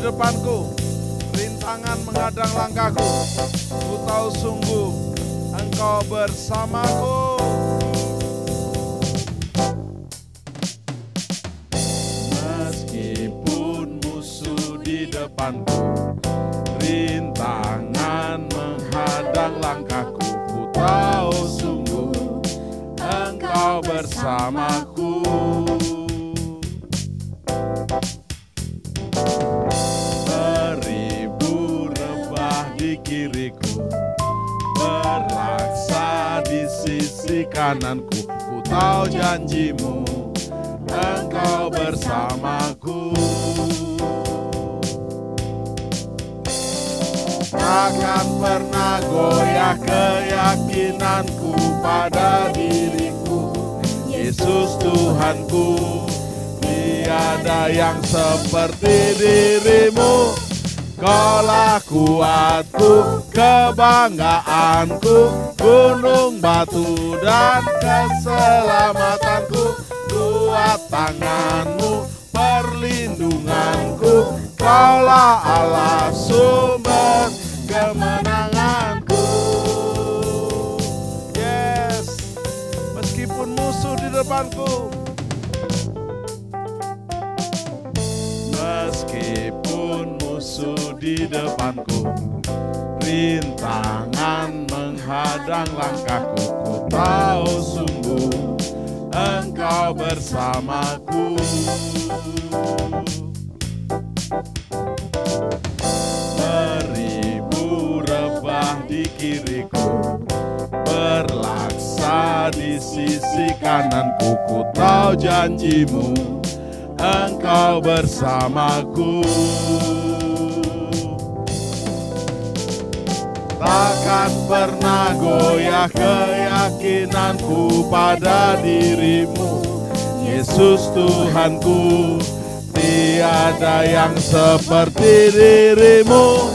depanku, rintangan menghadang langkahku. Ku tahu sungguh Engkau bersamaku. Meskipun musuh di depanku, rintangan menghadang langkahku, ku tahu sungguh Engkau bersamaku. Beribu rebah di kiriku, berlaksa di sisi kananku, ku tahu janjimu Engkau bersamaku. Takkan pernah goyah keyakinanku pada diriku, Yesus Tuhanku. Tiada yang seperti dirimu. Kaulah kuatku, kebanggaanku, gunung batu dan keselamatanku. Kuat tanganmu, perlindunganku, Kaulah Allah sumber kemenanganku. Yes, meskipun musuh di depanku, meskipun musuh di depanku, rintangan menghadang langkahku, ku tahu sungguh Engkau bersamaku. Beribu rebah di kiriku, berlaksa di sisi kananku, ku tahu janjimu Engkau bersamaku. Takkan pernah goyah keyakinanku pada dirimu, Yesus Tuhanku. Tiada yang seperti dirimu.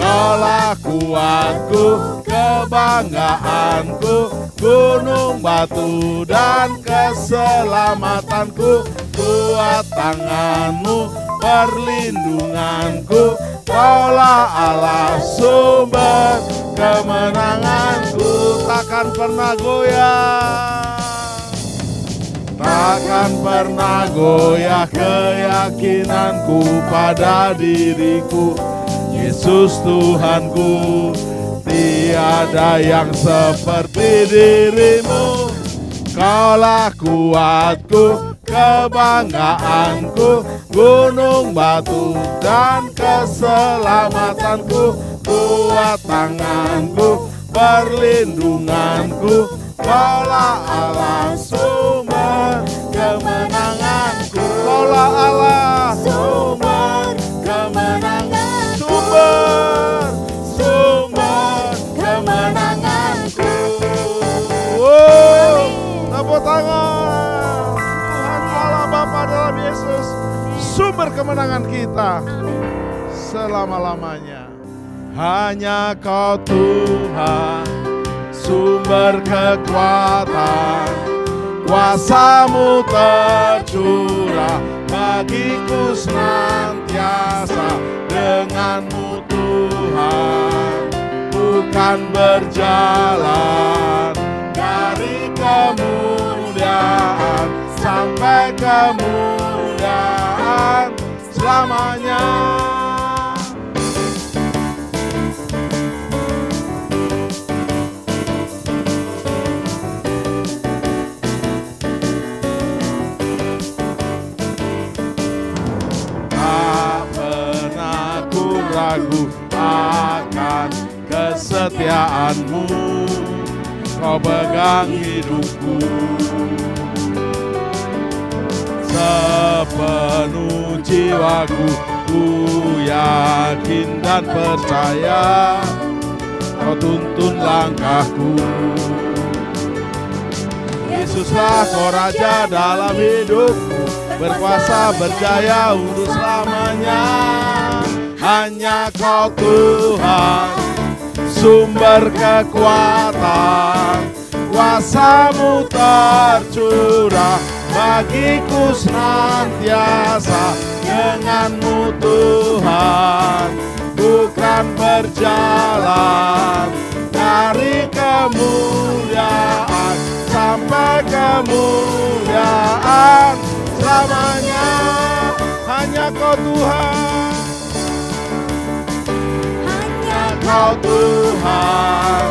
Kaulah kuatku, kebanggaanku, gunung batu dan keselamatanku. Kuat tanganmu, perlindunganku, Kaulah Allah sumber kemenanganku. Takkan pernah goyah, takkan pernah goyah keyakinanku pada diriku, Yesus Tuhanku. Tiada yang seperti dirimu. Kaulah kuatku, kebanggaanku, gunung batu dan keselamatanku. Kuat tanganku, perlindunganku, Kaulah Allah sumber kemenanganku. Kaulah Allah sumber kemenangan, sumber kemenanganku. Tepuk tangan. Tuhan Allah Bapa dalam Yesus, sumber kemenangan kita selama-lamanya. Hanya Kau Tuhan, sumber kekuatan, kuasa-Mu tercurah bagiku senantiasa. Dengan-Mu Tuhan, bukan berjalan dari kemuliaan sampai kemuliaan selamanya. Tak pernah ku ragu akan kesetiaan-Mu. Kau pegang hidupku, sepenuh jiwaku ku yakin dan percaya. Kau tuntun langkahku. Yesuslah Kau Raja dalam hidupku, berkuasa berjaya untuk selamanya. Hanya Kau Tuhan, sumber kekuatan, kuasa-Mu tercurah bagiku senantiasa. Dengan-Mu Tuhan, berjalan dari kemuliaan sampai kemuliaan selamanya. Hanya Kau Tuhan, hanya Kau Tuhan,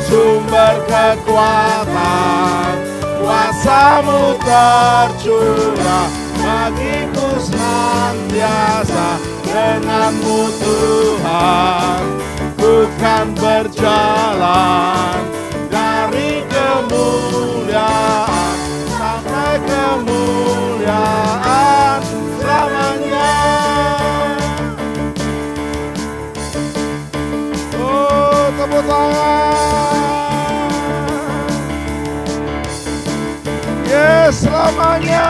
sumber kekuatan, kuasa-Mu tercurah bagiku senantiasa. Dengan-Mu Tuhan, ku kan berjalan dari kemuliaan sampai kemuliaan selamanya. Oh, tepuk tangan. Yes, selamanya.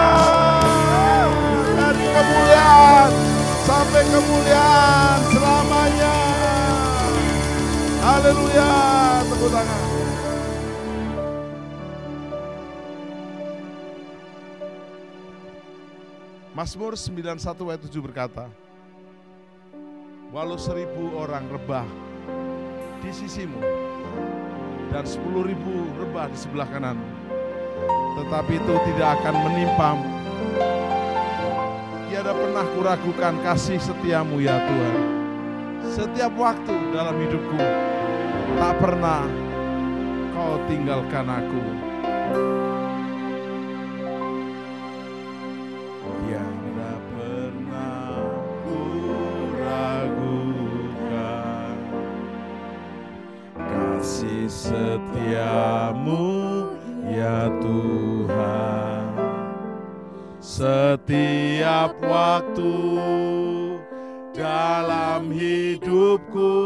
Dari kemuliaan sampai kemuliaan selamanya. Haleluya, tepuk tangan. Mazmur 91 ayat 7 berkata, walau 1000 orang rebah di sisimu dan 10.000 rebah di sebelah kanan, tetapi itu tidak akan menimpamu. Tiada pernah kuragukan kasih setiamu ya Tuhan. Setiap waktu dalam hidupku, tak pernah Kau tinggalkan aku. Tiada pernah kuragukan kasih setiamu ya Tuhan. Setiap waktu dalam hidupku,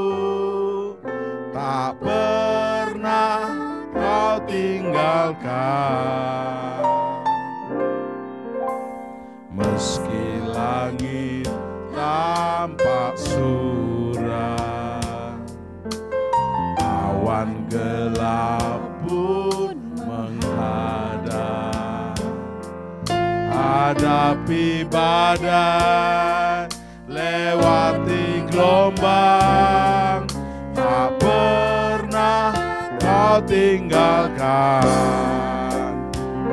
tak pernah Kau tinggalkan. Meski langit tampak suram, awan gelap pun menghadap, hadapi badai, lewati gelombang, tak pernah Kau tinggalkan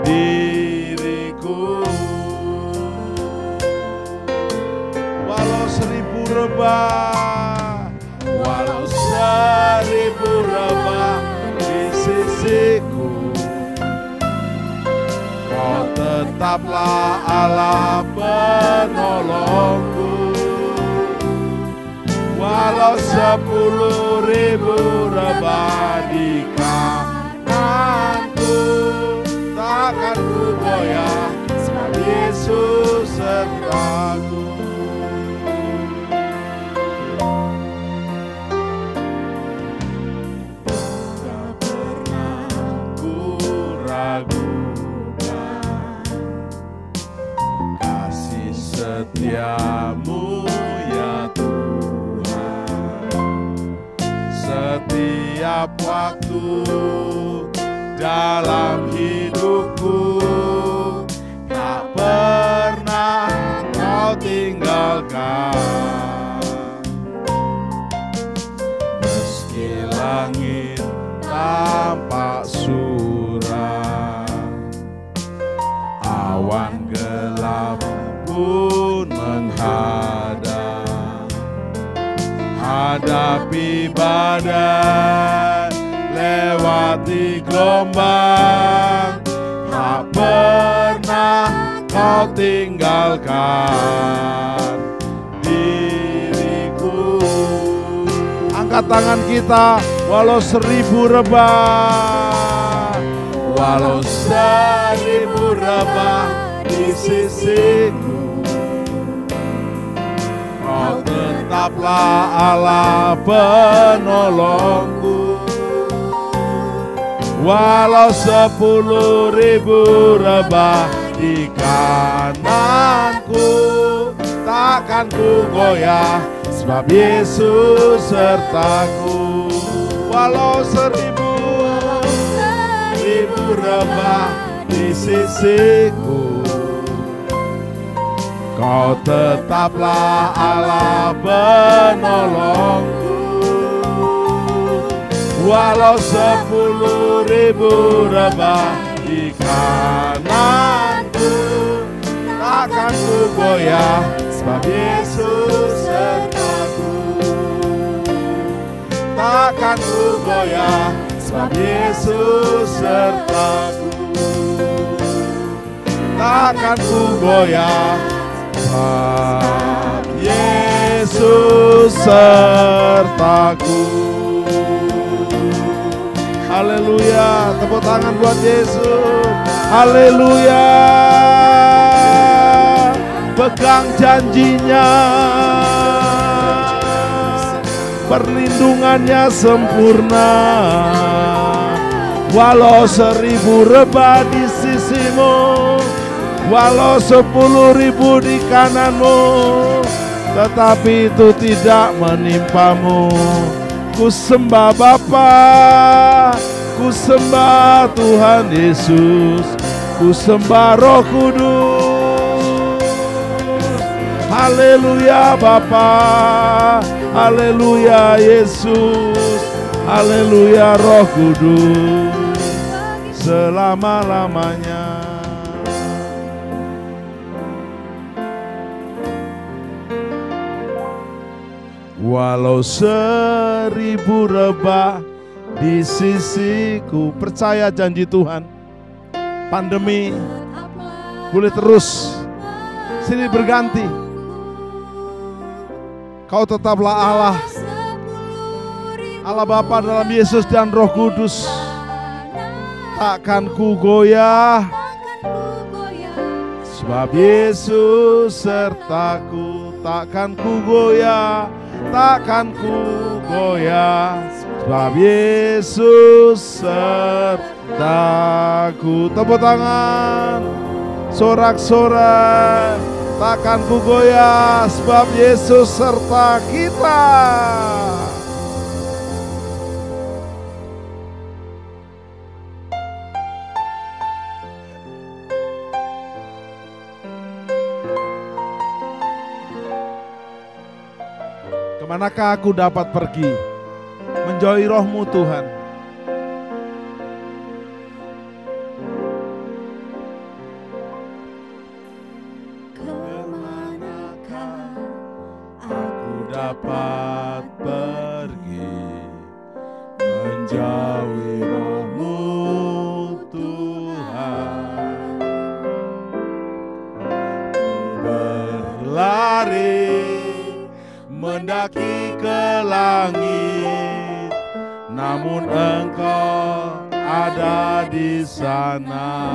diriku. Walau 1000 rebah, walau 1000 rebah di sisiku, Kau tetaplah Allah penolongku. Walau 10.000 rebah di kananku, takkan ku goyah, sebab Yesus sertaku. Tak pernah ku ragukan kasih setiamu ya Tuhan. Setiap waktu dalam hidupku, tak pernah Kau tinggalkan. Meski langit tampak suram, awan gelap pun menghadap, hadapi badai, lewati gelombang, tak pernah Kau tinggalkan diriku. Angkat tangan kita, walau 1000 rebah, walau 1000 rebah di sisiku, Kau tetaplah Allah penolongku. Walau 10.000 rebah di kananku, takkan ku goyah, sebab Yesus sertaku. Walau 1000 rebah di sisiku, Kau tetaplah Allah penolongku. Walau 10.000 rebah di kananku, takkan ku goyah, sebab Yesus sertaku. Takkan ku goyah, sebab Yesus sertaku. Takkan ku goyah, sebab Yesus sertaku. Haleluya, tepuk tangan buat Yesus. Haleluya. Pegang janjinya, perlindungannya sempurna. Walau 1000 rebah di sisimu, walau 10.000 di kananmu, tetapi itu tidak menimpamu. Ku sembah Bapa, ku sembah Tuhan Yesus, ku sembah Roh Kudus. Haleluya Bapa, haleluya Yesus, haleluya Roh Kudus, selama-lamanya. Walau 1000 rebah di sisiku, percaya janji Tuhan. Pandemi boleh terus silih berganti, kau tetaplah Allah, Allah Bapa dalam Yesus dan Roh Kudus. Takkan ku goyah, sebab Yesus sertaku. Takkan ku goyah, takkan ku goyah, sebab Yesus sertaku. Tepuk tangan, sorak-sorak. Takkan ku goyah, sebab Yesus serta kita. Kemanakah aku dapat pergi menjauhi Roh-Mu Tuhan? Kemanakah aku dapat pergi menjauhi Roh-Mu Tuhan? Berlari mendaki ke langit, namun Engkau ada di sana.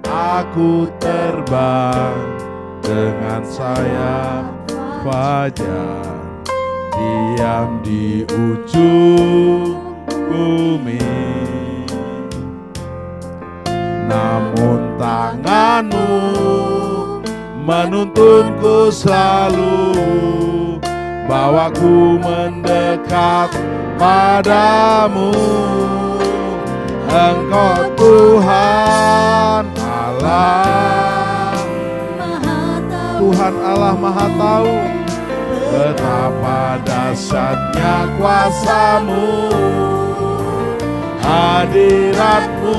Aku terbang dengan sayap fajar, diam di ujung bumi. Namun tangan-Mu menuntunku selalu, bawaku mendekat padamu. Engkau Tuhan Allah, Tuhan Allah Maha Tahu, betapa dahsyatnya kuasa-Mu. Hadirat-Mu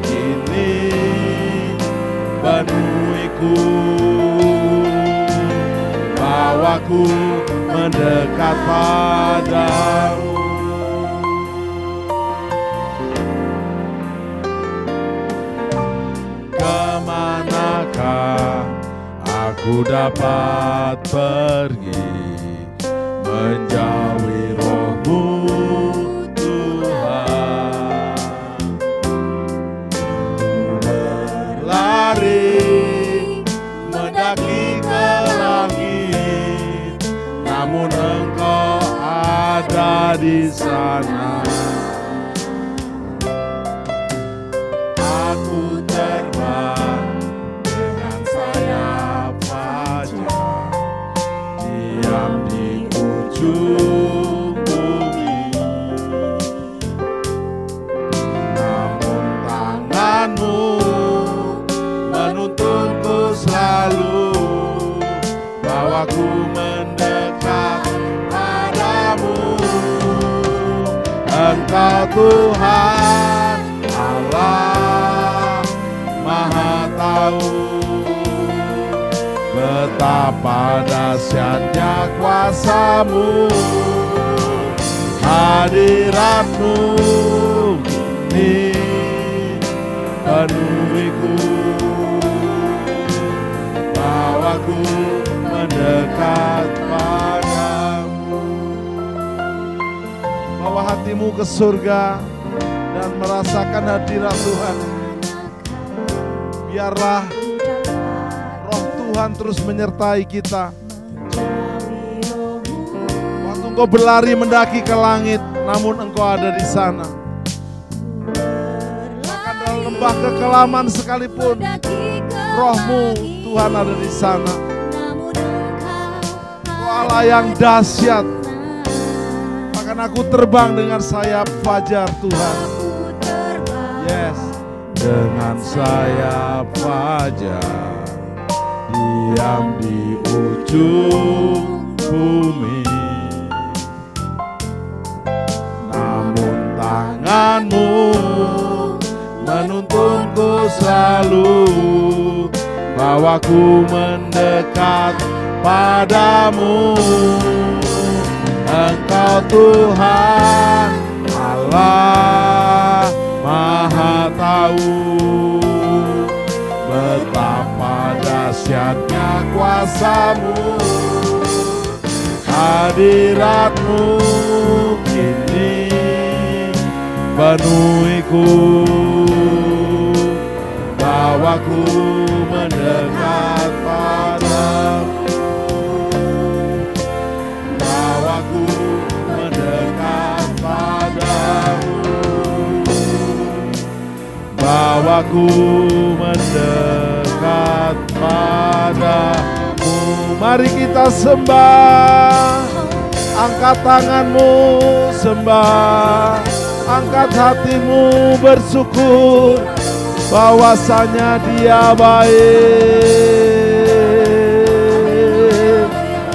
kini penuhiku, bawaku mendekat padamu. Kemanakah aku dapat pergi menjauhi Roh-Mu Tuhan? Berlari mendaki ke langit, namun Engkau ada di sana. Aku terbang dengan sayap fajar, diam di ujung bumi. Namun tangan-Mu menuntunku selalu, bawaku mendekat padamu. Engkau Tuhan Allah Maha Tahu, betapa dahsyatnya kuasa-Mu, hadirat-Mu kini penuhiku, bawaku mendekat padamu. Bawa hatimu ke surga dan merasakan hadirat Tuhan. Biarlah Roh Tuhan terus menyertai kita. Waktu engkau berlari mendaki ke langit, namun engkau ada di sana. Bahkan dalam lembah kekelaman sekalipun, Roh-Mu Tuhan ada di sana. Engkau Allah yang dahsyat. Bahkan aku terbang dengan sayap fajar Tuhan. Yes, dengan sayap fajar, diam di ujung bumi. Namun tangan-Mu menuntunku selalu, bawaku mendekat padamu. Engkau Tuhan Allah Maha Tahu, betapa dahsyatnya kuasa-Mu, hadirat-Mu kini penuhiku, bawaku mendekat padamu, bawaku mendekat padamu, bawaku mendekat padamu. Mari kita sembah, angkat tanganmu sembah, angkat hatimu bersyukur, bahwasanya Dia baik.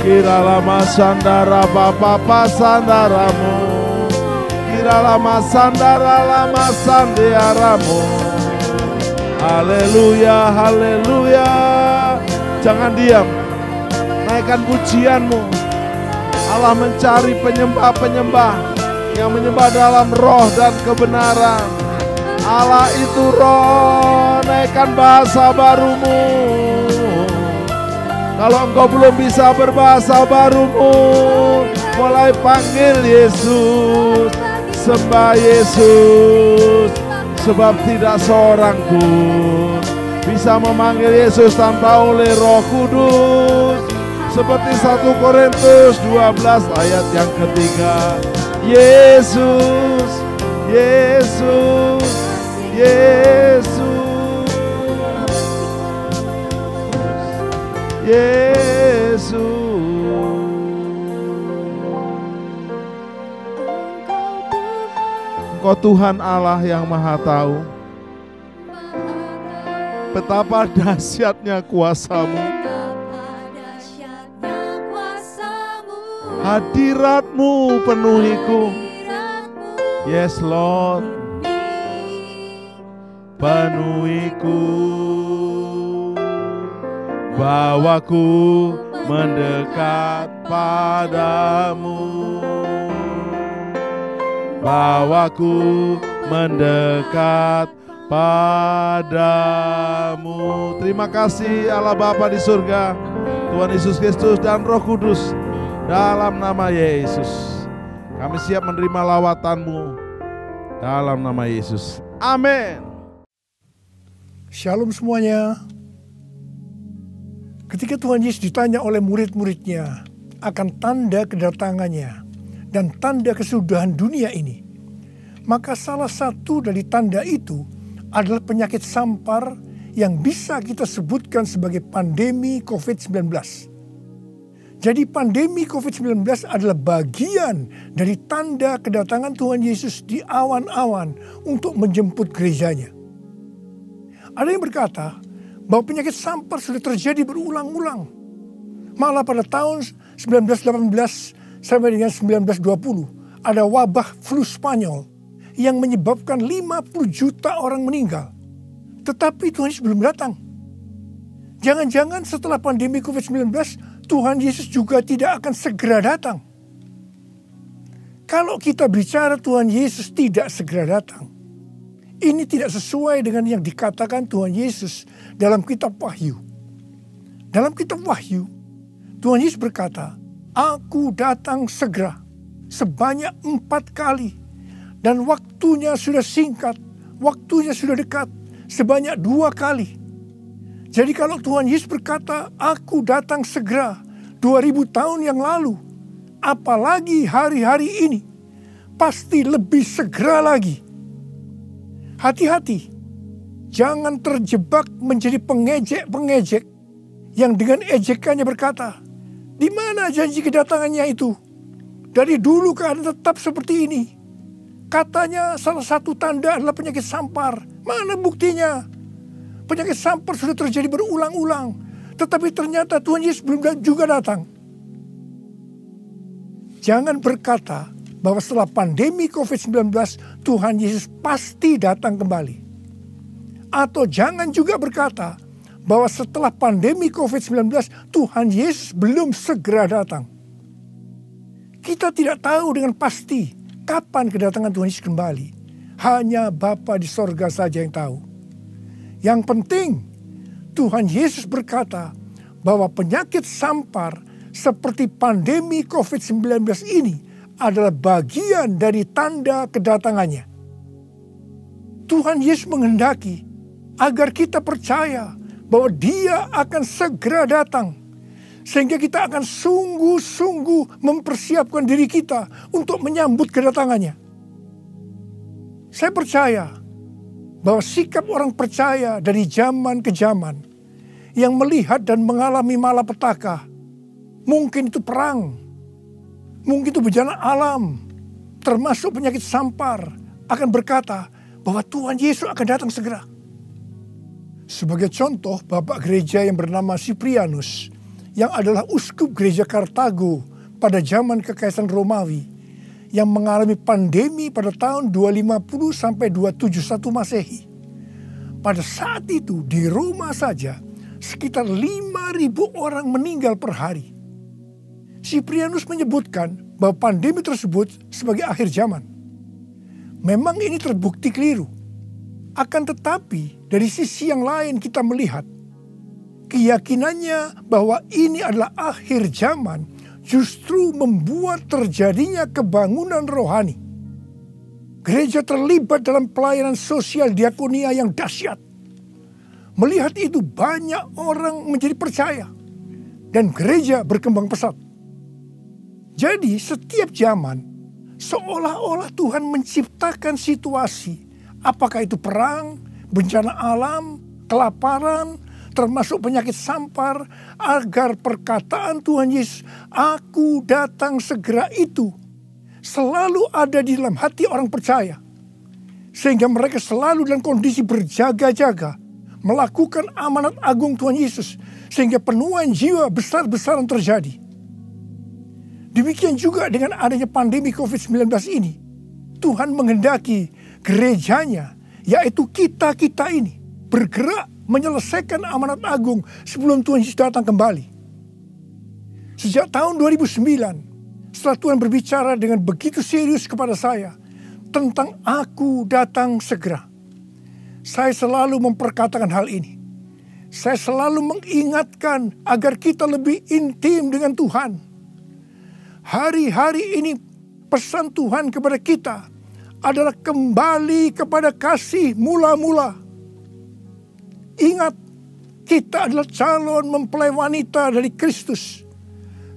Kiralah masandara papa sandaramu, kiralah masandara lama sandiaramu. Haleluya, haleluya. Jangan diam, naikkan pujianmu. Allah mencari penyembah-penyembah yang menyembah dalam roh dan kebenaran. Allah itu roh, naikkan bahasa barumu. Kalau engkau belum bisa berbahasa barumu, mulai panggil Yesus, sembah Yesus. Sebab tidak seorang pun bisa memanggil Yesus tanpa oleh Roh Kudus. Seperti 1 Korintus 12 ayat yang ketiga. Yesus, Yesus, Yesus, Yesus. Engkau Tuhan Allah yang Maha Tahu, betapa dahsyatnya kuasa-Mu, hadirat-Mu penuhiku. Yes Lord, penuhiku, bawaku mendekat padamu, bawaku mendekat padamu. Terima kasih Allah Bapa di surga, Tuhan Yesus Kristus dan Roh Kudus. Dalam nama Yesus kami siap menerima lawatan-Mu, dalam nama Yesus. Amin. Shalom semuanya. Ketika Tuhan Yesus ditanya oleh murid-muridnya akan tanda kedatangannya dan tanda kesudahan dunia ini, maka salah satu dari tanda itu adalah penyakit sampar yang bisa kita sebutkan sebagai pandemi COVID-19. Jadi pandemi COVID-19 adalah bagian dari tanda kedatangan Tuhan Yesus di awan-awan untuk menjemput gerejanya. Ada yang berkata bahwa penyakit sampar sudah terjadi berulang-ulang. Malah pada tahun 1918 sampai dengan 1920 ada wabah flu Spanyol yang menyebabkan 50 juta orang meninggal. Tetapi Tuhan Yesus belum datang. Jangan-jangan setelah pandemi COVID-19, Tuhan Yesus juga tidak akan segera datang. Kalau kita bicara Tuhan Yesus tidak segera datang, ini tidak sesuai dengan yang dikatakan Tuhan Yesus dalam kitab Wahyu. Dalam kitab Wahyu, Tuhan Yesus berkata, "Aku datang segera," sebanyak 4 kali. Dan waktunya sudah singkat, waktunya sudah dekat, sebanyak 2 kali. Jadi kalau Tuhan Yesus berkata, "Aku datang segera," 2000 tahun yang lalu, apalagi hari-hari ini, pasti lebih segera lagi. Hati-hati, jangan terjebak menjadi pengejek-pengejek yang dengan ejekannya berkata, "Di mana janji kedatangannya itu? Dari dulu keadaan tetap seperti ini. Katanya salah satu tanda adalah penyakit sampar. Mana buktinya? Penyakit sampar sudah terjadi berulang-ulang. Tetapi ternyata Tuhan Yesus belum juga datang." Jangan berkata bahwa setelah pandemi COVID-19 Tuhan Yesus pasti datang kembali. Atau jangan juga berkata bahwa setelah pandemi COVID-19 Tuhan Yesus belum segera datang. Kita tidak tahu dengan pasti kapan kedatangan Tuhan Yesus kembali. Hanya Bapa di sorga saja yang tahu. Yang penting Tuhan Yesus berkata bahwa penyakit sampar seperti pandemi COVID-19 ini adalah bagian dari tanda kedatangannya. Tuhan Yesus menghendaki agar kita percaya bahwa Dia akan segera datang. Sehingga kita akan sungguh-sungguh mempersiapkan diri kita untuk menyambut kedatangannya. Saya percaya bahwa sikap orang percaya dari zaman ke zaman yang melihat dan mengalami malapetaka, mungkin itu perang, mungkin itu bencana alam, termasuk penyakit sampar, akan berkata bahwa Tuhan Yesus akan datang segera. Sebagai contoh, Bapak Gereja yang bernama Siprianus, yang adalah uskup gereja Kartago pada zaman Kekaisaran Romawi, yang mengalami pandemi pada tahun 250 sampai 271 Masehi. Pada saat itu di Roma saja sekitar 5.000 orang meninggal per hari. Siprianus menyebutkan bahwa pandemi tersebut sebagai akhir zaman. Memang ini terbukti keliru. Akan tetapi dari sisi yang lain kita melihat keyakinannya bahwa ini adalah akhir zaman justru membuat terjadinya kebangunan rohani. Gereja terlibat dalam pelayanan sosial diakonia yang dahsyat. Melihat itu banyak orang menjadi percaya dan gereja berkembang pesat. Jadi setiap zaman seolah-olah Tuhan menciptakan situasi, apakah itu perang, bencana alam, kelaparan, termasuk penyakit sampar, agar perkataan Tuhan Yesus, "Aku datang segera" itu selalu ada di dalam hati orang percaya. Sehingga mereka selalu dalam kondisi berjaga-jaga, melakukan amanat agung Tuhan Yesus, sehingga penuaian jiwa besar-besaran terjadi. Demikian juga dengan adanya pandemi COVID-19 ini, Tuhan menghendaki gerejanya, yaitu kita-kita ini, bergerak menyelesaikan amanat agung sebelum Tuhan Yesus datang kembali. Sejak tahun 2009, setelah Tuhan berbicara dengan begitu serius kepada saya tentang "Aku datang segera", saya selalu memperkatakan hal ini. Saya selalu mengingatkan agar kita lebih intim dengan Tuhan. Hari-hari ini pesan Tuhan kepada kita adalah kembali kepada kasih mula-mula. Ingat, kita adalah calon mempelai wanita dari Kristus.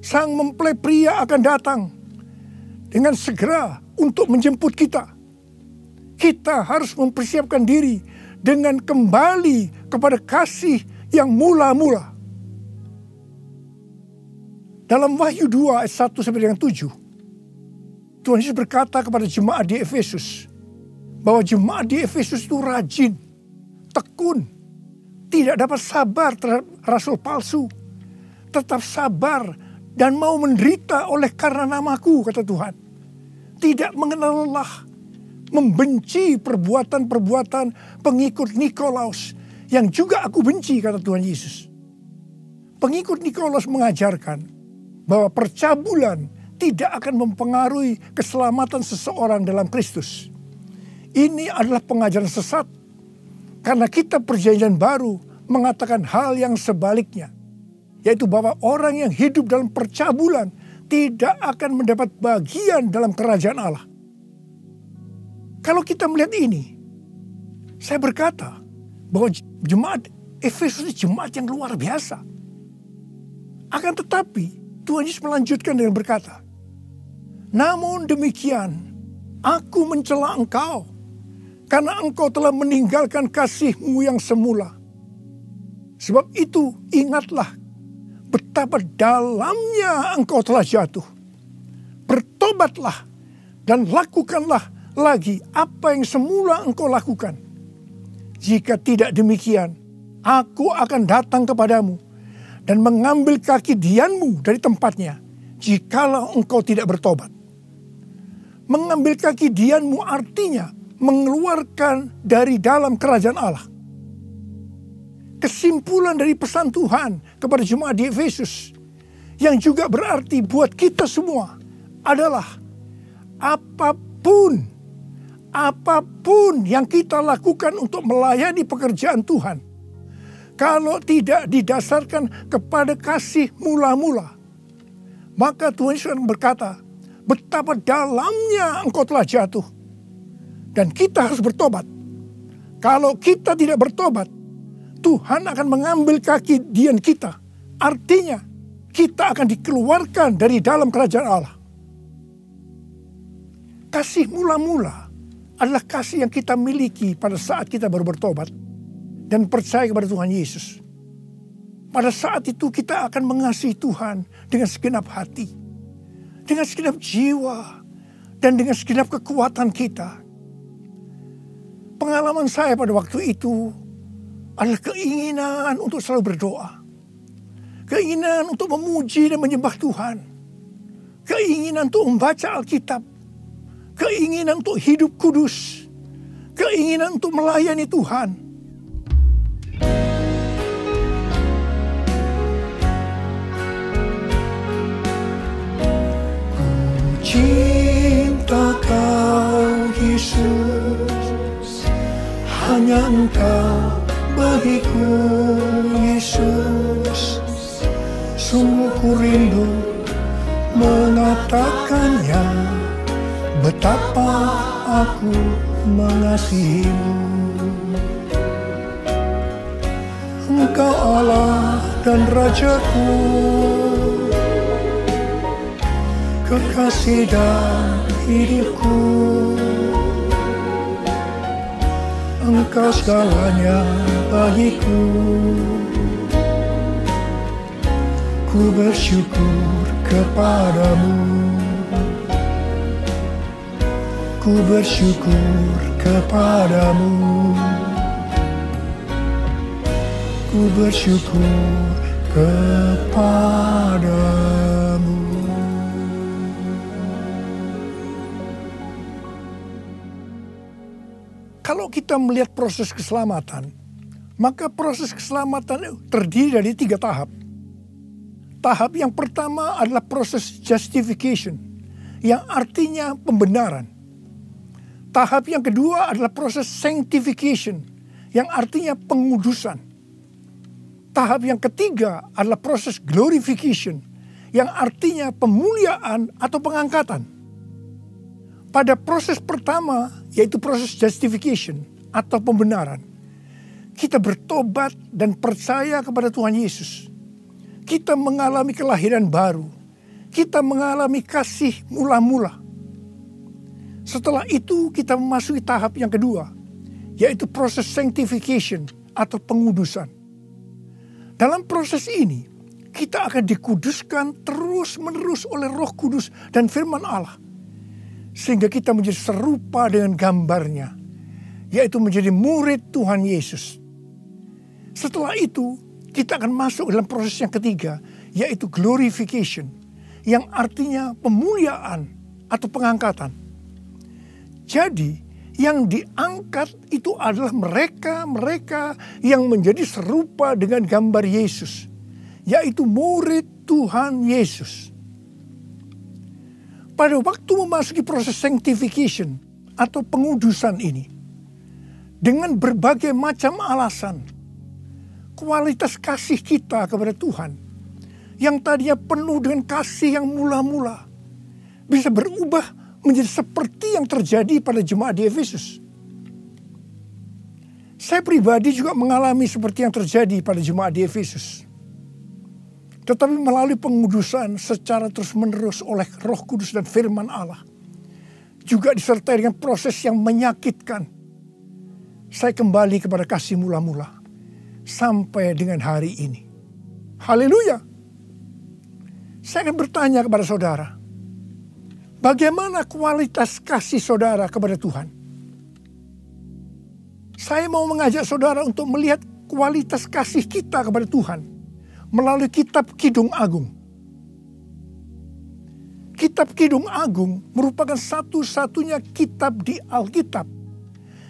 Sang mempelai pria akan datang dengan segera untuk menjemput kita. Kita harus mempersiapkan diri dengan kembali kepada kasih yang mula-mula. Dalam Wahyu 2 ayat 1 sampai dengan 7, Tuhan Yesus berkata kepada jemaat di Efesus bahwa jemaat di Efesus itu rajin, tekun, tidak dapat sabar terhadap rasul palsu, tetap sabar dan mau menderita oleh karena namaku, kata Tuhan. Tidak mengenal lelah, membenci perbuatan-perbuatan pengikut Nikolaus yang juga aku benci, kata Tuhan Yesus. Pengikut Nikolaus mengajarkan bahwa percabulan tidak akan mempengaruhi keselamatan seseorang dalam Kristus. Ini adalah pengajaran sesat, karena kitab Perjanjian Baru mengatakan hal yang sebaliknya, yaitu bahwa orang yang hidup dalam percabulan tidak akan mendapat bagian dalam kerajaan Allah. Kalau kita melihat ini, saya berkata bahwa jemaat Efesus ini jemaat yang luar biasa. Akan tetapi Tuhan Yesus melanjutkan dengan berkata, namun demikian aku mencela engkau, karena engkau telah meninggalkan kasih-Mu yang semula. Sebab itu ingatlah betapa dalamnya engkau telah jatuh. Bertobatlah dan lakukanlah lagi apa yang semula engkau lakukan. Jika tidak demikian, aku akan datang kepadamu dan mengambil kaki dianmu dari tempatnya, jikalau engkau tidak bertobat. Mengambil kaki dianmu artinya mengeluarkan dari dalam kerajaan Allah. Kesimpulan dari pesan Tuhan kepada jemaat di Efesus, yang juga berarti buat kita semua, adalah apapun yang kita lakukan untuk melayani pekerjaan Tuhan, kalau tidak didasarkan kepada kasih mula-mula, maka Tuhan Yesus berkata, betapa dalamnya engkau telah jatuh. Dan kita harus bertobat. Kalau kita tidak bertobat, Tuhan akan mengambil kaki dian kita. Artinya, kita akan dikeluarkan dari dalam kerajaan Allah. Kasih mula-mula adalah kasih yang kita miliki pada saat kita baru bertobat dan percaya kepada Tuhan Yesus. Pada saat itu kita akan mengasihi Tuhan dengan segenap hati, dengan segenap jiwa, dan dengan segenap kekuatan kita. Pengalaman saya pada waktu itu adalah keinginan untuk selalu berdoa. Keinginan untuk memuji dan menyembah Tuhan. Keinginan untuk membaca Alkitab. Keinginan untuk hidup kudus. Keinginan untuk melayani Tuhan. Ku cinta Kau Yesus, hanya Engkau bagiku Yesus. Sungguh ku rindu mengatakannya, betapa aku mengasihimu. Engkau Allah dan Rajaku, kekasih dan hidupku. Engkau segalanya bagiku. Ku bersyukur kepadamu. Ku bersyukur kepadamu. Ku bersyukur kepadamu. Kalau kita melihat proses keselamatan, maka proses keselamatan terdiri dari 3 tahap. Tahap yang pertama adalah proses justification, yang artinya pembenaran. Tahap yang kedua adalah proses sanctification, yang artinya pengudusan. Tahap yang ketiga adalah proses glorification, yang artinya pemuliaan atau pengangkatan. Pada proses pertama, yaitu proses justification atau pembenaran, kita bertobat dan percaya kepada Tuhan Yesus. Kita mengalami kelahiran baru. Kita mengalami kasih mula-mula. Setelah itu kita memasuki tahap yang kedua, yaitu proses sanctification atau pengudusan. Dalam proses ini, kita akan dikuduskan terus-menerus oleh Roh Kudus dan firman Allah. Sehingga kita menjadi serupa dengan gambarnya, yaitu menjadi murid Tuhan Yesus. Setelah itu, kita akan masuk dalam proses yang ketiga, yaitu glorification, yang artinya pemuliaan atau pengangkatan. Jadi, Yang diangkat itu adalah mereka yang menjadi serupa dengan gambar Yesus, yaitu murid Tuhan Yesus. Pada waktu memasuki proses sanctification atau pengudusan ini, dengan berbagai macam alasan, kualitas kasih kita kepada Tuhan yang tadinya penuh dengan kasih yang mula-mula bisa berubah menjadi seperti yang terjadi pada jemaat di Efesus. Saya pribadi juga mengalami seperti yang terjadi pada jemaat di Efesus. Tetapi melalui pengudusan secara terus-menerus oleh Roh Kudus dan firman Allah, juga disertai dengan proses yang menyakitkan, saya kembali kepada kasih mula-mula sampai dengan hari ini. Haleluya. Saya akan bertanya kepada saudara, bagaimana kualitas kasih saudara kepada Tuhan? Saya mau mengajak saudara untuk melihat kualitas kasih kita kepada Tuhan melalui kitab Kidung Agung. Kitab Kidung Agung merupakan satu-satunya kitab di Alkitab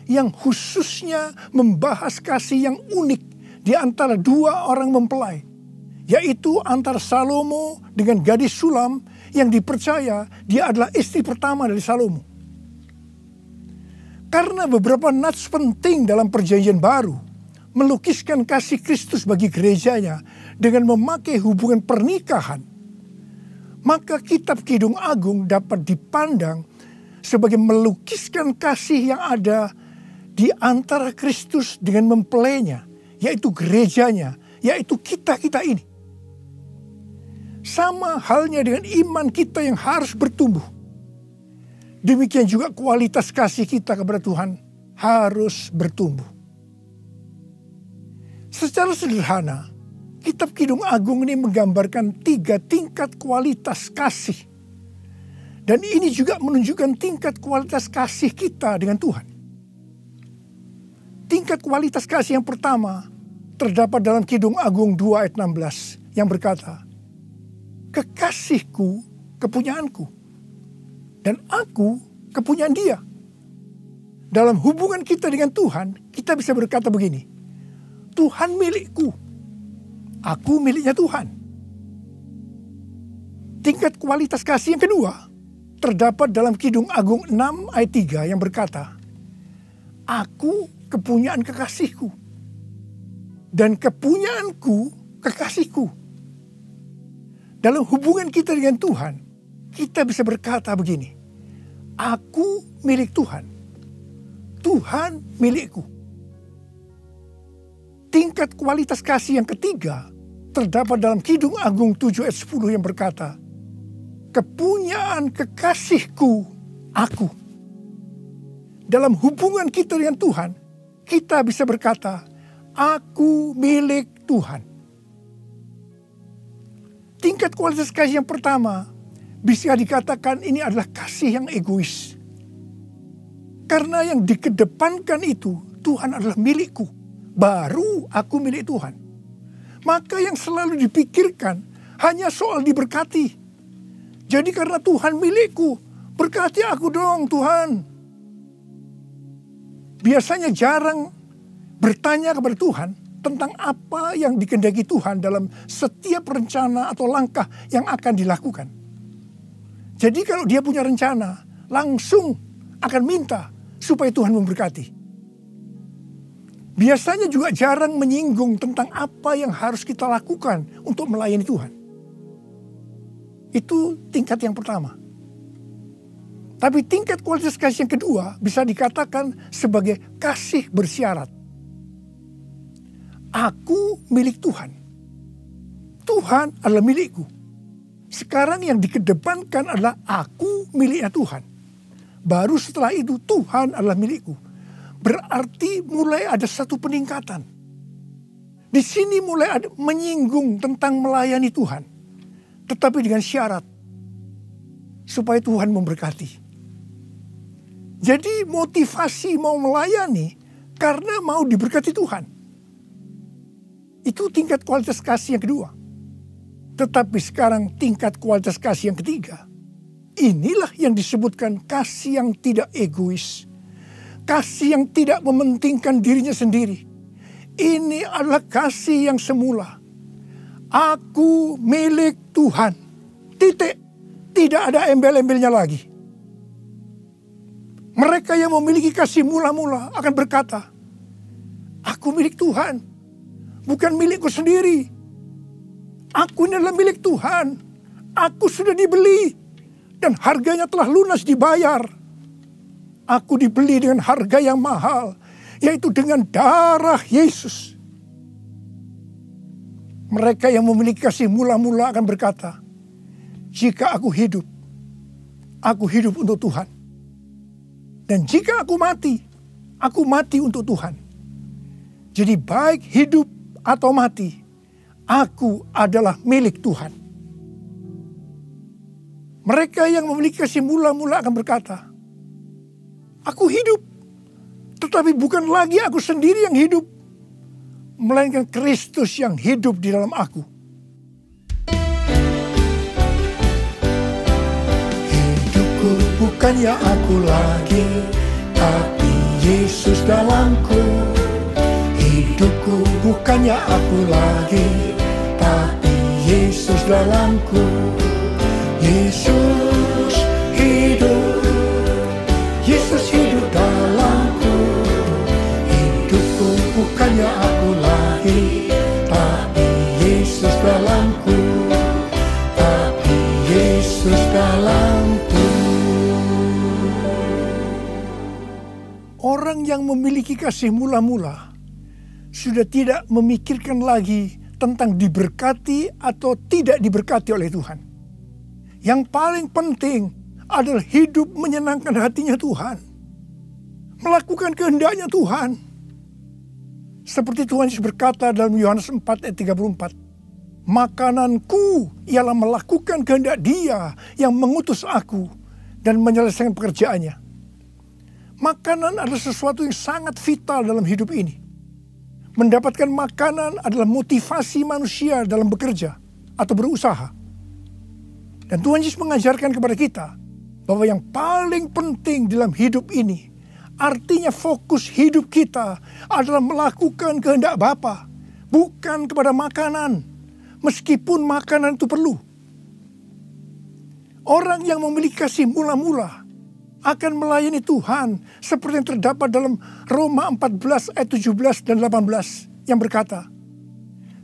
yang khususnya membahas kasih yang unik di antara dua orang mempelai, yaitu antara Salomo dengan gadis Sulam yang dipercaya dia adalah istri pertama dari Salomo. Karena beberapa nats penting dalam Perjanjian Baru melukiskan kasih Kristus bagi gerejanya dengan memakai hubungan pernikahan, maka kitab Kidung Agung dapat dipandang sebagai melukiskan kasih yang ada di antara Kristus dengan mempelainya, yaitu gerejanya, yaitu kita-kita ini. Sama halnya dengan iman kita yang harus bertumbuh. Demikian juga kualitas kasih kita kepada Tuhan harus bertumbuh. Secara sederhana, kitab Kidung Agung ini menggambarkan 3 tingkat kualitas kasih. Dan ini juga menunjukkan tingkat kualitas kasih kita dengan Tuhan. Tingkat kualitas kasih yang pertama terdapat dalam Kidung Agung 2 ayat 16 yang berkata, kekasihku kepunyaanku dan aku kepunyaan dia. Dalam hubungan kita dengan Tuhan, kita bisa berkata begini, Tuhan milikku, aku miliknya Tuhan. Tingkat kualitas kasih yang kedua terdapat dalam Kidung Agung 6 ayat 3 yang berkata, aku kepunyaan kekasihku dan kepunyaanku kekasihku. Dalam hubungan kita dengan Tuhan, kita bisa berkata begini, aku milik Tuhan, Tuhan milikku. Tingkat kualitas kasih yang ketiga terdapat dalam Kidung Agung 7 ayat 10 yang berkata, kepunyaan kekasihku aku. Dalam hubungan kita dengan Tuhan, kita bisa berkata, aku milik Tuhan. Tingkat kualitas kasih yang pertama bisa dikatakan ini adalah kasih yang egois. Karena yang dikedepankan itu, Tuhan adalah milikku, baru aku milik Tuhan. Maka yang selalu dipikirkan hanya soal diberkati. Jadi karena Tuhan milikku, berkati aku dong Tuhan. Biasanya jarang bertanya kepada Tuhan tentang apa yang dikehendaki Tuhan dalam setiap rencana atau langkah yang akan dilakukan. Jadi kalau dia punya rencana, langsung akan minta supaya Tuhan memberkati. Biasanya juga jarang menyinggung tentang apa yang harus kita lakukan untuk melayani Tuhan. Itu tingkat yang pertama. Tapi tingkat kualitas kasih yang kedua bisa dikatakan sebagai kasih bersyarat. Aku milik Tuhan. Tuhan adalah milikku. Sekarang yang dikedepankan adalah aku miliknya Tuhan. Baru setelah itu Tuhan adalah milikku. Berarti mulai ada satu peningkatan. Di sini mulai ada menyinggung tentang melayani Tuhan. Tetapi dengan syarat. Supaya Tuhan memberkati. Jadi motivasi mau melayani karena mau diberkati Tuhan. Itu tingkat kualitas kasih yang kedua. Tetapi sekarang tingkat kualitas kasih yang ketiga. Inilah yang disebutkan kasih yang tidak egois. kasih yang tidak mementingkan dirinya sendiri. Ini adalah kasih yang semula. Aku milik Tuhan. Titik. Tidak ada embel-embelnya lagi. Mereka yang memiliki kasih mula-mula akan berkata, aku milik Tuhan. Bukan milikku sendiri. Aku ini adalah milik Tuhan. Aku sudah dibeli. Dan harganya telah lunas dibayar. Aku dibeli dengan harga yang mahal. Yaitu dengan darah Yesus. Mereka yang memiliki kasih mula-mula akan berkata, jika aku hidup untuk Tuhan. Dan jika aku mati untuk Tuhan. Jadi baik hidup atau mati, aku adalah milik Tuhan. Mereka yang memiliki kasih mula-mula akan berkata, aku hidup, tetapi bukan lagi aku sendiri yang hidup, melainkan Kristus yang hidup di dalam aku. Hidupku bukannya aku lagi, tapi Yesus dalamku. Hidupku bukannya aku lagi, tapi Yesus dalamku. Yesus hidup, Yesus hidup dalamku. Hidupku bukannya aku lagi, tapi Yesus dalamku. Tapi Yesus dalamku. Orang yang memiliki kasih mula-mula sudah tidak memikirkan lagi tentang diberkati atau tidak diberkati oleh Tuhan. Yang paling penting adalah hidup menyenangkan hatinya Tuhan. Melakukan kehendaknya Tuhan. Seperti Tuhan Yesus berkata dalam Yohanes 4 ayat 34. Makananku ialah melakukan kehendak Dia yang mengutus aku dan menyelesaikan pekerjaannya. Makanan adalah sesuatu yang sangat vital dalam hidup ini. Mendapatkan makanan adalah motivasi manusia dalam bekerja atau berusaha. Dan Tuhan Yesus mengajarkan kepada kita bahwa yang paling penting dalam hidup ini, artinya fokus hidup kita adalah melakukan kehendak Bapa, bukan kepada makanan, meskipun makanan itu perlu. Orang yang memiliki kasih mula-mula akan melayani Tuhan seperti yang terdapat dalam Roma 14 ayat 17 dan 18 yang berkata,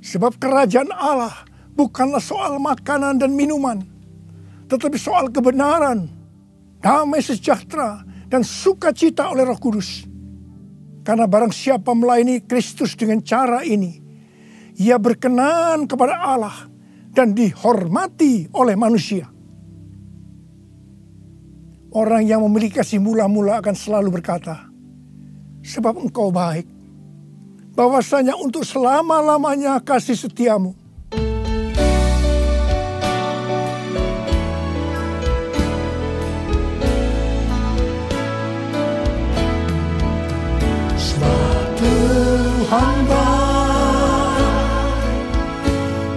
sebab kerajaan Allah bukanlah soal makanan dan minuman, tetapi soal kebenaran, damai sejahtera, dan sukacita oleh Roh Kudus. Karena barang siapa melayani Kristus dengan cara ini, ia berkenan kepada Allah dan dihormati oleh manusia. Orang yang memiliki kasih mula-mula akan selalu berkata, sebab engkau baik, bahwasanya untuk selama-lamanya kasih setiamu. Hamba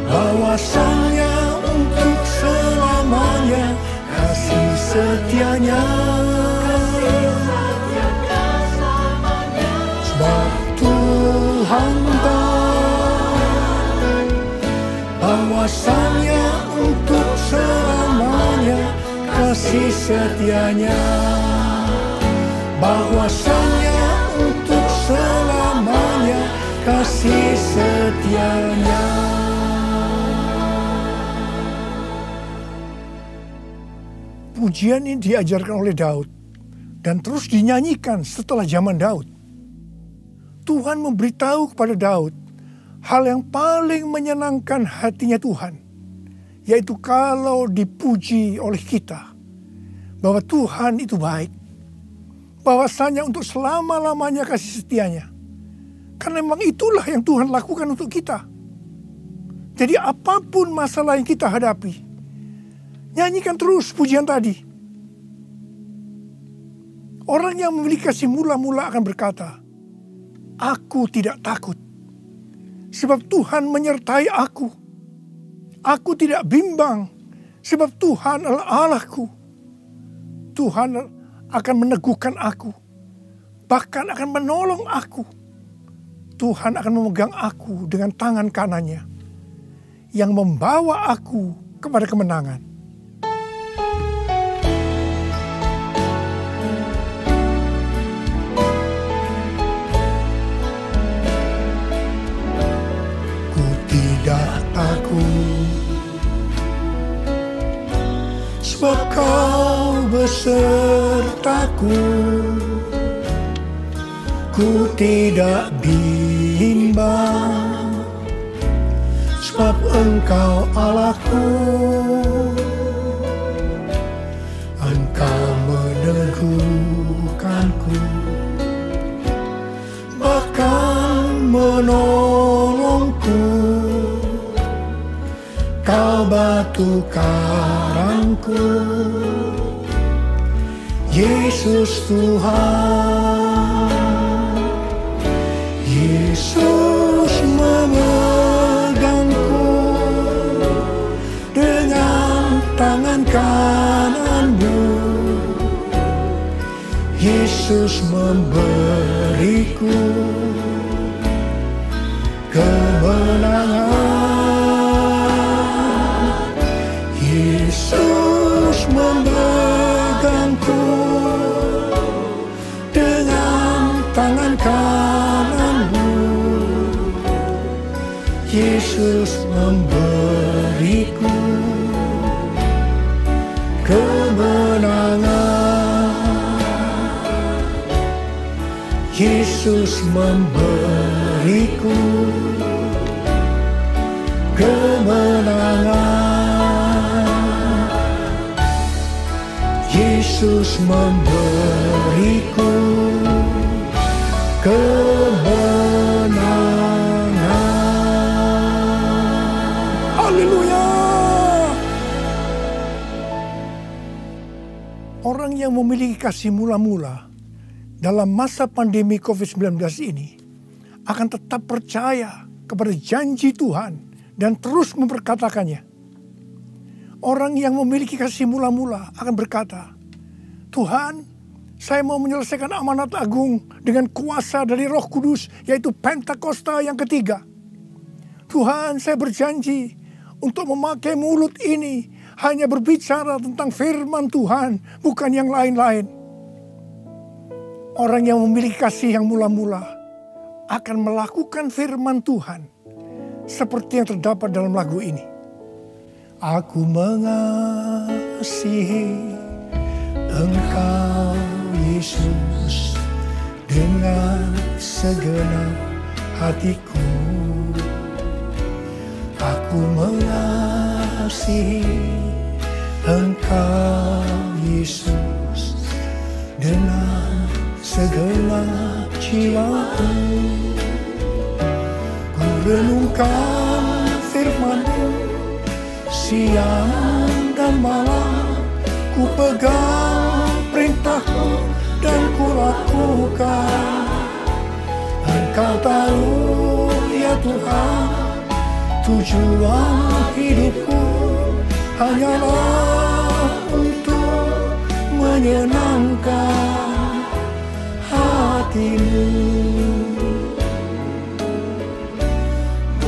bahwasanya untuk selamanya kasih setianya, sebab Tuhan bahwasanya untuk selamanya kasih setianya, bahwasanya untuk selamanya kasih setianya. Pujian ini diajarkan oleh Daud dan terus dinyanyikan setelah zaman Daud. Tuhan memberitahu kepada Daud hal yang paling menyenangkan hatinya Tuhan, yaitu kalau dipuji oleh kita bahwa Tuhan itu baik, bahwasanya untuk selama-lamanya kasih setianya. Karena memang itulah yang Tuhan lakukan untuk kita. Jadi apapun masalah yang kita hadapi, nyanyikan terus pujian tadi. Orang yang memiliki kasih mula-mula akan berkata, aku tidak takut, sebab Tuhan menyertai aku. Aku tidak bimbang, sebab Tuhan adalah Allahku. Tuhan akan meneguhkan aku. bahkan akan menolong aku. Tuhan akan memegang aku dengan tangan kanannya yang membawa aku kepada kemenangan. Ku tidak takut, sebab Kau besertaku. Ku tidak bimbang, sebab Engkau Allahku. Engkau meneguhkanku, bahkan menolongku. Kau batu karangku, Yesus Tuhan. Yesus memegangku dengan tangan kanan-Mu. Yesus memberiku kemenangan. Yesus memegangku dengan tangan kanan-Mu. Yesus memberiku kemenangan. Yesus memberiku kemenangan. Yesus memberiku kemenangan. Haleluya. Orang yang memiliki kasih mula-mula dalam masa pandemi COVID-19 ini akan tetap percaya kepada janji Tuhan dan terus memperkatakannya. Orang yang memiliki kasih mula-mula akan berkata, Tuhan, saya mau menyelesaikan amanat agung dengan kuasa dari Roh Kudus, yaitu Pentakosta yang ketiga. Tuhan, saya berjanji untuk memakai mulut ini hanya berbicara tentang firman Tuhan, bukan yang lain-lain. Orang yang memiliki kasih yang mula-mula akan melakukan firman Tuhan seperti yang terdapat dalam lagu ini. Aku mengasihi Engkau Yesus dengan segenap hatiku. Aku mengasihi Engkau Yesus dengan segenap jiwaku. Ku renungkan firman-Mu siang dan malam, ku pegang perintah-Mu dan ku lakukan. Engkau tahu ya Tuhan, tujuan hidupku hanyalah untuk menyenangkan hati-Mu.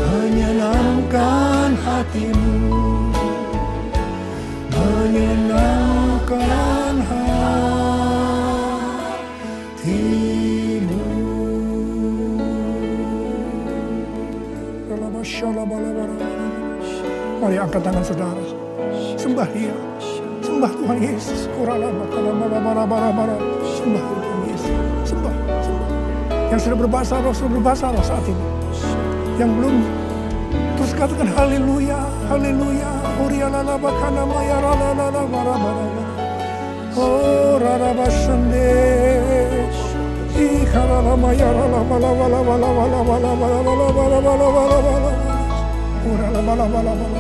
Menyenangkan hati-Mu, menyenangkan hati-Mu. Mari angkat tangan saudara, sembah Dia, sembah Tuhan Yesus. Sembah Tuhan Yesus, sembah. Yang sudah berbahasa roh saat ini. Yang belum, terus katakan haleluya, haleluya. Oh rarabashande, ikaralama yarala bala bala bala bala bala bala bala bala bala bala bala. Orala bala bala bala.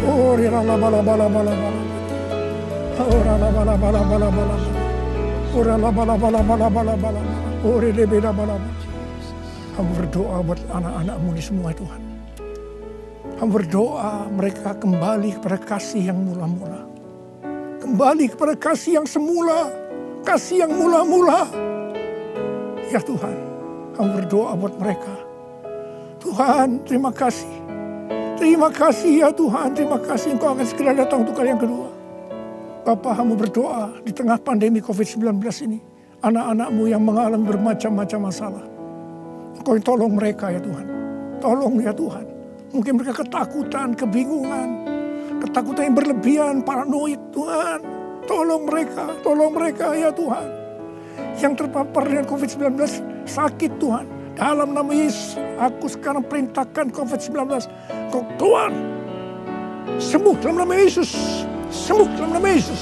Orala bala bala bala bala. Orala bala bala bala bala. Orala bala bala bala bala bala. Orele beda bala bala. Hamba berdoa buat anak-anak-Mu ini semua Tuhan. Hamba berdoa mereka kembali kepada kasih yang mula-mula. Kembali kepada kasih yang semula. Kasih yang mula-mula. Ya Tuhan, kami berdoa buat mereka. Tuhan, terima kasih. Terima kasih ya Tuhan, terima kasih Engkau akan segera datang untuk kali yang kedua. Bapa, hamba berdoa di tengah pandemi COVID-19 ini, anak-anak-Mu yang mengalami bermacam-macam masalah. Engkau yang tolong mereka ya Tuhan. Tolong ya Tuhan. Mungkin mereka ketakutan, kebingungan, ketakutan yang berlebihan, paranoid Tuhan. Tolong mereka ya Tuhan. Yang terpapar dengan COVID-19 sakit Tuhan. Dalam nama Yesus, aku sekarang perintahkan COVID-19. Kau keluar. Sembuh dalam nama Yesus. Sembuh dalam nama Yesus.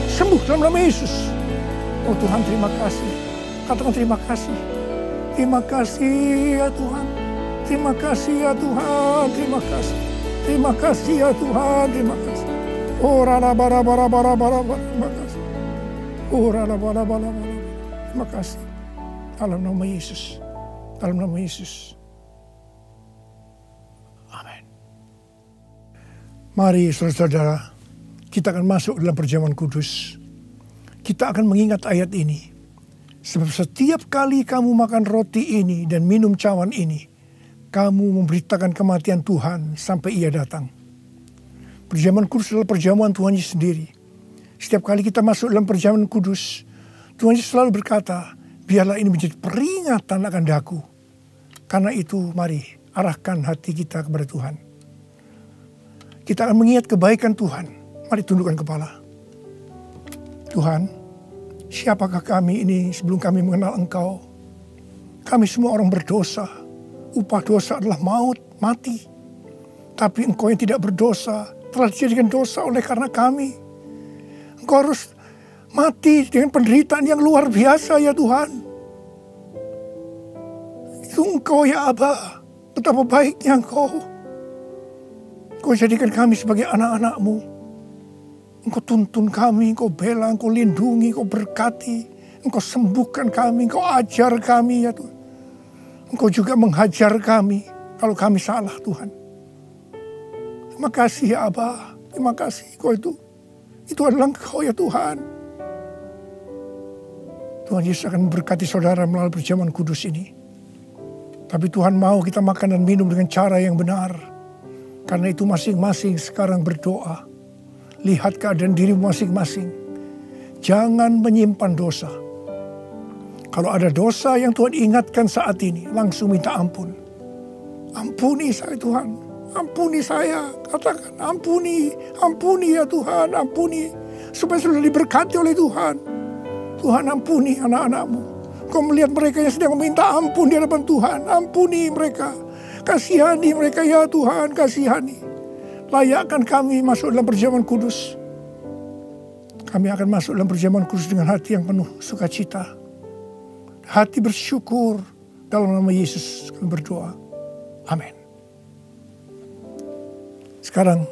Sembuh dalam nama Yesus. Oh Tuhan, terima kasih. Katakan terima kasih. Terima kasih ya Tuhan. Terima kasih ya Tuhan. Terima kasih. Terima kasih ya Tuhan. Terima kasih. Oh rala bara bara bara bara. Terima kasih. Oh rala bara bara bara. Terima kasih. Dalam nama Yesus. Dalam nama Yesus. Amin. Mari saudara-saudara, kita akan masuk dalam perjamuan kudus. Kita akan mengingat ayat ini. Sebab setiap kali kamu makan roti ini dan minum cawan ini, kamu memberitakan kematian Tuhan sampai Ia datang. Perjamuan kudus adalah perjamuan Tuhan Yesus sendiri. Setiap kali kita masuk dalam perjamuan kudus, Tuhan Yesus selalu berkata, biarlah ini menjadi peringatan akan daku. Karena itu mari arahkan hati kita kepada Tuhan. Kita akan mengingat kebaikan Tuhan. Mari tundukkan kepala. Tuhan, siapakah kami ini sebelum kami mengenal Engkau? Kami semua orang berdosa. Upah dosa adalah maut, mati. Tapi Engkau yang tidak berdosa telah dijadikan dosa oleh karena kami. Engkau harus mati dengan penderitaan yang luar biasa ya Tuhan. Itu Engkau ya Aba. Betapa baiknya Engkau. Engkau jadikan kami sebagai anak-anak-Mu. Engkau tuntun kami, Engkau bela, Engkau lindungi, Engkau berkati. Engkau sembuhkan kami, Engkau ajar kami ya Tuhan. Engkau juga menghajar kami kalau kami salah Tuhan. Terima kasih ya Aba. Terima kasih Engkau itu adalah Engkau ya Tuhan. Tuhan Yesus akan memberkati saudara melalui perjamuan kudus ini. Tapi Tuhan mau kita makan dan minum dengan cara yang benar. Karena itu masing-masing sekarang berdoa. Lihat keadaan dirimu masing-masing. Jangan menyimpan dosa. Kalau ada dosa yang Tuhan ingatkan saat ini, langsung minta ampun. Ampuni saya Tuhan. Ampuni saya. Katakan ampuni. Ampuni ya Tuhan. Ampuni. Supaya sudah diberkati oleh Tuhan. Tuhan ampuni anak-anak-Mu. Kau melihat mereka yang sedang meminta ampun di hadapan Tuhan. Ampuni mereka. Kasihani mereka ya Tuhan. Kasihani. Layakkan kami masuk dalam perjamuan kudus. Kami akan masuk dalam perjamuan kudus dengan hati yang penuh sukacita. Hati bersyukur. Dalam nama Yesus kami berdoa. Amin. Sekarang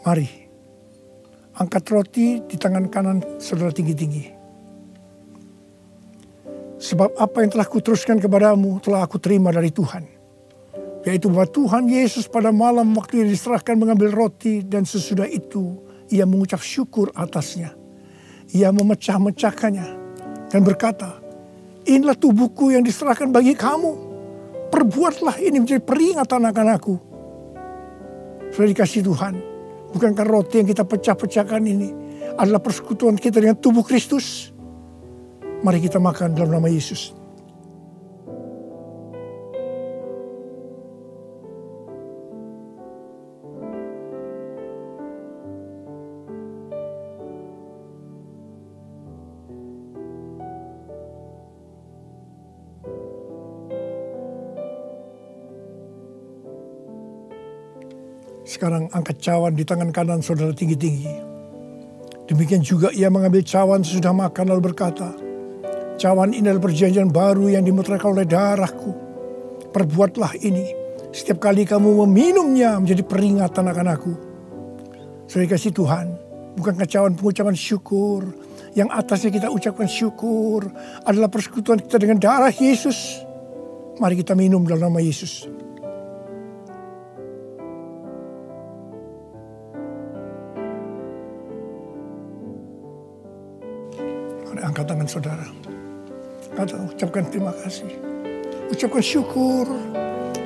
mari angkat roti di tangan kanan saudara tinggi-tinggi. Sebab apa yang telah kuteruskan kepadamu telah aku terima dari Tuhan. Yaitu bahwa Tuhan Yesus pada malam waktu ia diserahkan mengambil roti dan sesudah itu ia mengucap syukur atasnya. Ia memecah-mecahkannya dan berkata, inilah tubuhku yang diserahkan bagi kamu. Perbuatlah ini menjadi peringatan akan aku. Sudah dikasih Tuhan. Bukankah roti yang kita pecah-pecahkan ini adalah persekutuan kita dengan tubuh Kristus? Mari kita makan dalam nama Yesus. Sekarang angkat cawan di tangan kanan saudara tinggi-tinggi. Demikian juga ia mengambil cawan sesudah makan lalu berkata, cawan ini adalah perjanjian baru yang dimeteraikan oleh darahku. Perbuatlah ini setiap kali kamu meminumnya menjadi peringatan akan aku. Saudara kasih Tuhan, bukankah cawan pengucapan syukur, yang atasnya kita ucapkan syukur adalah persekutuan kita dengan darah Yesus. Mari kita minum dalam nama Yesus. Angkat tangan saudara. Ucapkan terima kasih. Ucapkan syukur.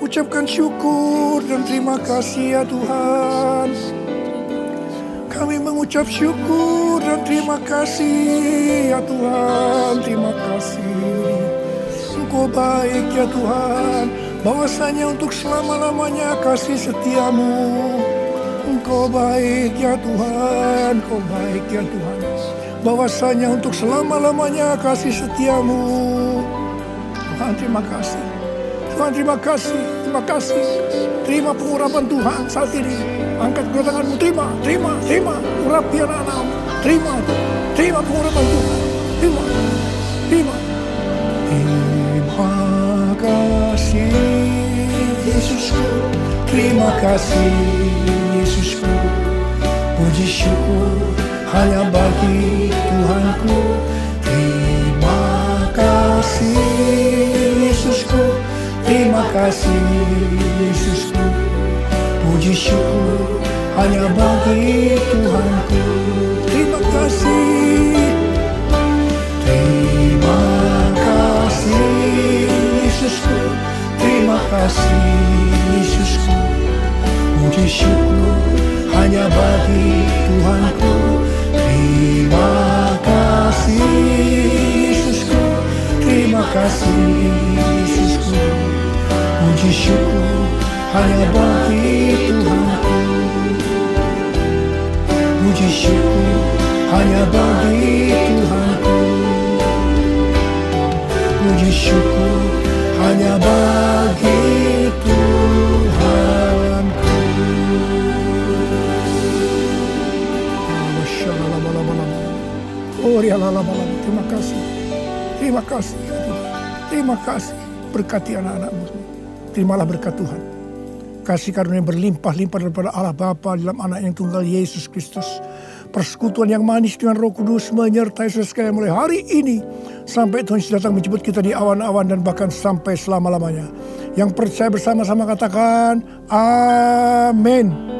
Ucapkan syukur dan terima kasih ya Tuhan. Kami mengucap syukur dan terima kasih ya Tuhan. Terima kasih. Engkau baik ya Tuhan. Bahwasanya untuk selama-lamanya kasih setiamu. Engkau baik ya Tuhan. Engkau baik ya Tuhan. Bahwasanya untuk selama-lamanya kasih setiamu. Tuhan terima kasih. Tuhan terima kasih. Terima kasih. Terima pengurapan Tuhan saat ini. Angkat kedua tanganmu. Terima. Urapi anak-anakmu. Terima pengurapan Tuhan. Terima. Terima kasih Yesusku. Terima kasih Yesusku. Puji syukur hanya bagi Tuhanku. Terima kasih Yesusku. Terima kasih Yesusku. Puji syukur hanya bagi Tuhanku. Terima kasih. Terima kasih Yesusku. Terima kasih Yesusku. Puji syukur hanya bagi Tuhanku. Terima kasih Yesusku. Terima kasih Yesusku. Puji syukur hanya bagi Tuhanku. Puji syukur hanya bagi Tuhanku. Puji syukur hanya bagi Tuhanku. Oh ya terima kasih. Terima kasih. Terima kasih. Berkati anak-anakmu. Terimalah berkat Tuhan. Kasih karunia berlimpah-limpah daripada Allah Bapa dalam anak yang tunggal Yesus Kristus. Persekutuan yang manis dengan Roh Kudus menyertai saudara sekalian mulai hari ini sampai Tuhan Yesus datang menjemput kita di awan-awan dan bahkan sampai selama-lamanya. Yang percaya bersama-sama katakan amin.